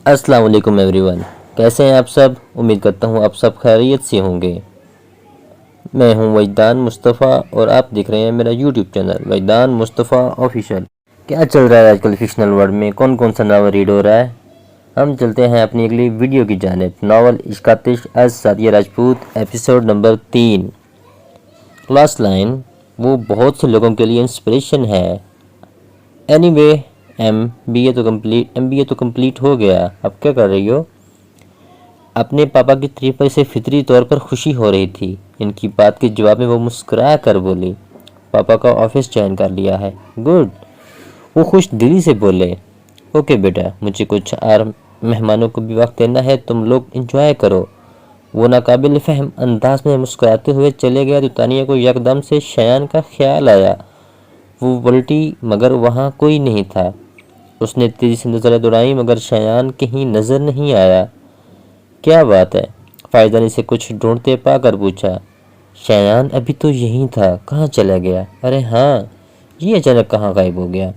अस्सलाम वालेकुम एवरीवन। कैसे हैं आप सब? उम्मीद करता हूँ आप सब खैरियत से होंगे। मैं हूँ वजदान मुस्तफ़ा और आप देख रहे हैं मेरा यूट्यूब चैनल वजदान मुस्तफ़ा ऑफिशियल। क्या चल रहा है आजकल फिक्शनल वर्ल्ड में? कौन कौन सा नावल रीड हो रहा है? हम चलते हैं अपनी अगली वीडियो की जानिब। नावल इश्क-ए-आतिश एज Sadia Rajput, episode number 3। Class line वो बहुत से लोगों के लिए इंस्पिरेशन है। एनीवे, एमबीए तो कंप्लीट हो गया। अब क्या कर रही हो? अपने पापा की तारीफ पर इसे फितरी तौर पर खुशी हो रही थी। इनकी बात के जवाब में वो मुस्कुरा कर बोली, पापा का ऑफिस ज्वाइन कर लिया है। गुड। वो खुश दिली से बोले, ओके बेटा, मुझे कुछ और मेहमानों को भी वक्त देना है, तुम लोग इंजॉय करो। वो नाकाबिल फहम अंदाज में मुस्कुराते हुए चले गया तो तानिया को यकदम से शयान का ख्याल आया। वो पलटी मगर वहाँ कोई नहीं था। उसने तेजी से नजरें दौड़ाई मगर शयान कहीं नजर नहीं आया। क्या बात है? फायदा ने से कुछ ढूंढते पाकर पूछा। शयान अभी तो यहीं था, कहाँ चला गया? अरे हाँ, ये अचानक कहाँ गायब हो गया?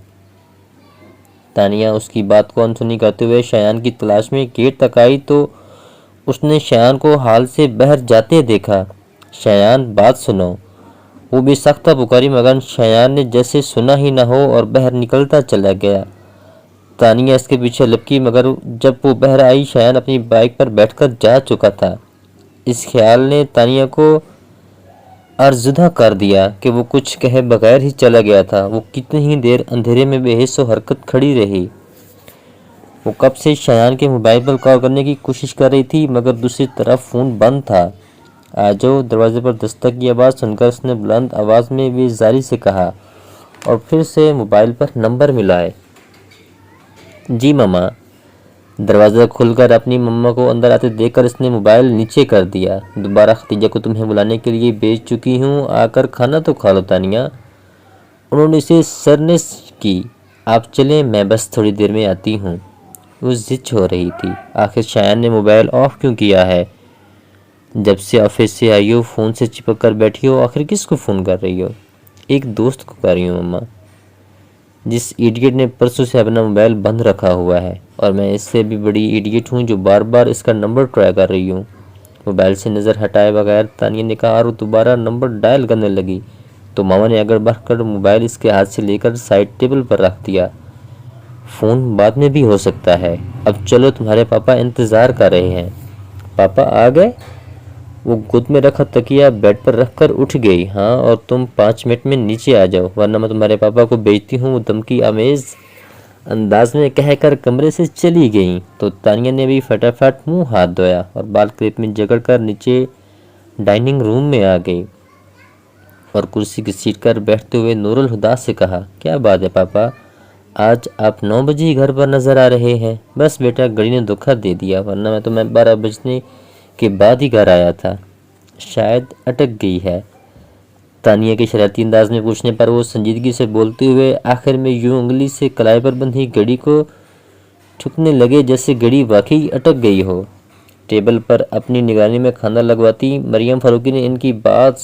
तानिया उसकी बात को अनसुनी करते हुए शयान की तलाश में गेट तक आई तो उसने शयान को हाल से बाहर जाते देखा। शयान, बात सुनो। वो भी सख्त पुकारी मगर शयान ने जैसे सुना ही न हो और बाहर निकलता चला गया। तानिया इसके पीछे लपकी मगर जब वो बाहर आई शयान अपनी बाइक पर बैठकर जा चुका था। इस ख्याल ने तानिया को अर्जुदा कर दिया कि वो कुछ कहे बगैर ही चला गया था। वो कितनी ही देर अंधेरे में बेहिस्सो हरकत खड़ी रही। वो कब से शयान के मोबाइल पर कॉल करने की कोशिश कर रही थी मगर दूसरी तरफ फ़ोन बंद था। आजो, दरवाजे पर दस्तक की आवाज़ सुनकर उसने बुलंद आवाज़ में बेजारी से कहा और फिर से मोबाइल पर नंबर मिलाए। जी मम्मा। दरवाज़ा खुलकर अपनी मम्मा को अंदर आते देखकर इसने मोबाइल नीचे कर दिया। दोबारा खतीजा को तुम्हें बुलाने के लिए भेज चुकी हूँ, आकर खाना तो खा लो तानिया। उन्होंने इसे सरनेस की। आप चलें, मैं बस थोड़ी देर में आती हूँ। वो जिद हो रही थी। आखिर शायान ने मोबाइल ऑफ क्यों किया है? जब से ऑफिस से आई हो फ़ोन से चिपक कर बैठी हो, आखिर किसको फ़ोन कर रही हो? एक दोस्त को कर रही हूँ मम्मा। जिस इडियट ने परसों से अपना मोबाइल बंद रखा हुआ है, और मैं इससे भी बड़ी इडियट हूँ जो बार बार इसका नंबर ट्राई कर रही हूँ। मोबाइल से नज़र हटाए बगैर तानिया ने कहा और दोबारा नंबर डायल करने लगी तो मामा ने अगर बढ़कर मोबाइल इसके हाथ से लेकर साइड टेबल पर रख दिया। फ़ोन बाद में भी हो सकता है। अब चलो, तुम्हारे पापा इंतज़ार कर रहे हैं। पापा आ गए? वो गोद में रखा तकिया बेड पर रखकर उठ गई। हाँ, और तुम 5 मिनट में नीचे आ जाओ वरना मैं तुम्हारे पापा को भेजती हूँ, वो धमकी आमेज अंदाज में कहकर कमरे से चली गई तो तानिया ने भी फटाफट मुंह हाथ धोया और बाल क्लिप में जकड़कर नीचे डाइनिंग रूम में आ गई और कुर्सी की सीट पर बैठते हुए नूरुल हुदा से कहा, क्या बात है पापा, आज आप 9 बजे ही घर पर नजर आ रहे हैं? बस बेटा, घड़ी ने धोखा दे दिया वरना मैं तो 12 बजने के बाद ही घर आया था। शायद अटक गई है। तानिया के शरारती अंदाज में पूछने पर वो संजीदगी से बोलते हुए आखिर में यूं उंगली से कलाई पर बंधी घड़ी को ठुकने लगे जैसे घड़ी वाकई अटक गई हो। टेबल पर अपनी निगरानी में खाना लगवाती मरियम फारूकी ने इनकी बात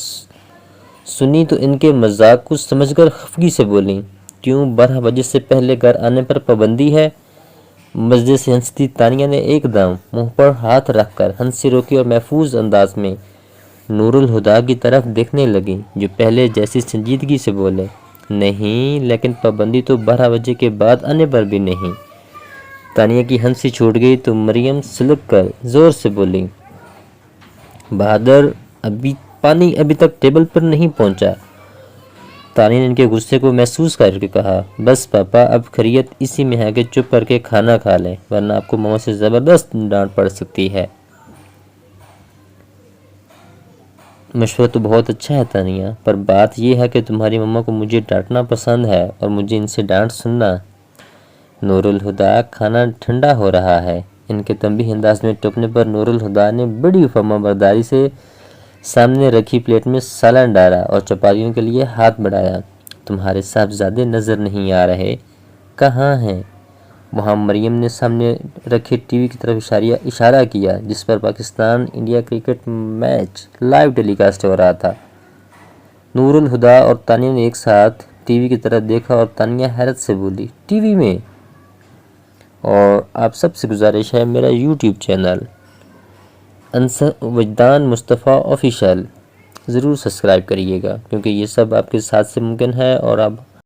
सुनी तो इनके मजाक को समझकर खफगी से बोली, क्यों 12 बजे से पहले घर आने पर पाबंदी है? मजे से हंसती तानिया ने एकदम मुंह पर हाथ रखकर हंसी रोकी और महफूज अंदाज में नूरुल हुदा की तरफ देखने लगी जो पहले जैसी संजीदगी से बोले, नहीं, लेकिन पाबंदी तो 12 बजे के बाद आने पर भी नहीं। तानिया की हंसी छूट गई तो मरियम सुलग कर जोर से बोली, बहादुर, पानी अभी तक टेबल पर नहीं पहुंचा। तानिया ने इनके गुस्से को महसूस करके कहा, बस पापा, अब खैरियत इसी में है कि चुप करके खाना खा लें वरना आपको मामा से ज़बरदस्त डांट पड़ सकती है। मशवरा तो बहुत अच्छा है तानिया, पर बात यह है कि तुम्हारी मम्मा को मुझे डांटना पसंद है और मुझे इनसे डांट सुनना। नूरुल हुदा, खाना ठंडा हो रहा है। इनके तंबीह अंदाज में टोकने पर नूरुल हुदा ने बड़ी फर्माबरदारी से सामने रखी प्लेट में सालन डाला और चपातियों के लिए हाथ बढ़ाया। तुम्हारे साहबजादे नजर नहीं आ रहे? कहाँ हैं? वहाँ मरियम ने सामने रखे टीवी की तरफ इशारा किया जिस पर Pakistan India cricket match live telecast हो रहा था। नूरुल हुदा और तानिया ने एक साथ टीवी की तरफ देखा और तानिया हैरत से बोली, टीवी में? اور آپ سب سے گزارش ہے میرا یوٹیوب چینل انصر وجدان مصطفیٰ آفیشیل ضرور سبسکرائب کریے گا، کیونکہ یہ سب آپ کے ساتھ سے ممکن ہے اور آپ